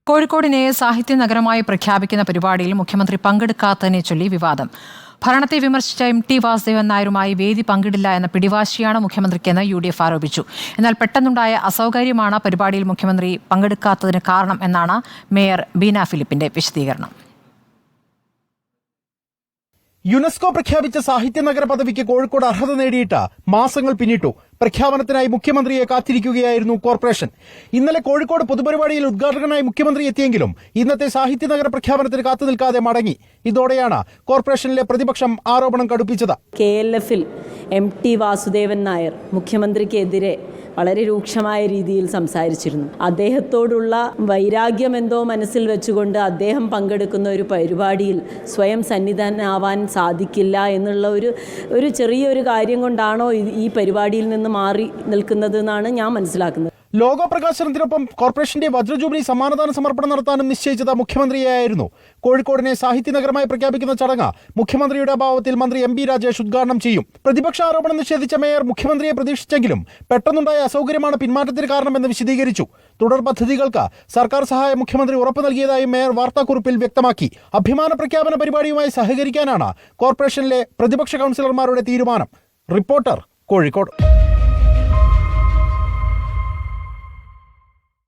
കോഴിക്കോടിനെ സാഹിത്യ നഗരമായി പ്രഖ്യാപിക്കുന്ന പരിപാടിയിൽ മുഖ്യമന്ത്രി പങ്കെടുക്കാത്തതിനെ ചൊല്ലി വിവാദം. ഭരണത്തെ വിമർശിച്ച എം.ടി. വാസുദേവൻ നായരുമായി വേദി പങ്കിടില്ല എന്ന പിടിവാശിയാണ് മുഖ്യമന്ത്രിക്കെന്ന് UDF ആരോപിച്ചു. എന്നാൽ പെട്ടെന്നുണ്ടായ അസൗകര്യമാണ് പരിപാടിയിൽ മുഖ്യമന്ത്രി പങ്കെടുക്കാത്തതിന് കാരണം എന്നാണ് മേയർ ബീന ഫിലിപ്പിന്റെ വിശദീകരണം. യുനെസ്കോ പ്രഖ്യാപിച്ച സാഹിത്യ നഗര പദവിക്ക് കോഴിക്കോട് അർഹത നേടിയിട്ട് മാസങ്ങൾ പിന്നിട്ടു. പ്രഖ്യാപനത്തിനായി മുഖ്യമന്ത്രിയെ കാത്തിരിക്കുകയായിരുന്നു കോർപ്പറേഷൻ. ഇന്നലെ കോഴിക്കോട് പൊതുപരിപാടിയിൽ ഉദ്ഘാടകനായി മുഖ്യമന്ത്രി എത്തിയെങ്കിലും ഇന്നത്തെ സാഹിത്യ നഗര പ്രഖ്യാപനത്തിന് കാത്തുനിൽക്കാതെ മടങ്ങി. ഇതോടെയാണ് കോർപ്പറേഷനിലെ പ്രതിപക്ഷം ആരോപണം കടുപ്പിച്ചത്. KLF-ൽ M.T. വാസുദേവൻ നായർ മുഖ്യമന്ത്രിക്കെതിരെ വളരെ രൂക്ഷമായ രീതിയിൽ സംസാരിച്ചിരുന്നു. അദ്ദേഹത്തോടുള്ള വൈരാഗ്യം എന്തോ മനസ്സിൽ വെച്ചുകൊണ്ട് അദ്ദേഹം പങ്കെടുക്കുന്ന ഒരു പരിപാടിയിൽ സ്വയം സന്നിധാനമാവാൻ സാധിക്കില്ല എന്നുള്ള ഒരു ചെറിയൊരു കാര്യം കൊണ്ടാണോ ഈ പരിപാടിയിൽ നിന്ന് മാറി നിൽക്കുന്നതെന്നാണ് ഞാൻ മനസ്സിലാക്കുന്നത്. ലോഗോ പ്രകാശനത്തിനൊപ്പം കോർപ്പറേഷന്റെ വജ്രജൂബിലി സമ്മാനദാന സമർപ്പണം നടത്താനും നിശ്ചയിച്ചത് മുഖ്യമന്ത്രിയായിരുന്നു. കോഴിക്കോടിനെ സാഹിത്യ നഗരമായി പ്രഖ്യാപിക്കുന്ന ചടങ്ങ് മുഖ്യമന്ത്രിയുടെ അഭാവത്തിൽ മന്ത്രി M.B. രാജേഷ് ഉദ്ഘാടനം ചെയ്യും. പ്രതിപക്ഷ ആരോപണം നിഷേധിച്ച മേയർ മുഖ്യമന്ത്രിയെ പ്രതീക്ഷിച്ചെങ്കിലും പെട്ടെന്നുണ്ടായ അസൗകര്യമാണ് പിന്മാറ്റത്തിന് കാരണമെന്ന് വിശദീകരിച്ചു. തുടർ പദ്ധതികൾക്ക് സർക്കാർ സഹായം മുഖ്യമന്ത്രി ഉറപ്പു നൽകിയതായി മേയർ വാർത്താക്കുറിപ്പിൽ വ്യക്തമാക്കി. അഭിമാന പ്രഖ്യാപന പരിപാടിയുമായി സഹകരിക്കാനാണ് കോർപ്പറേഷനിലെ പ്രതിപക്ഷ കൗൺസിലർമാരുടെ തീരുമാനം. റിപ്പോർട്ടർ, കോഴിക്കോട്.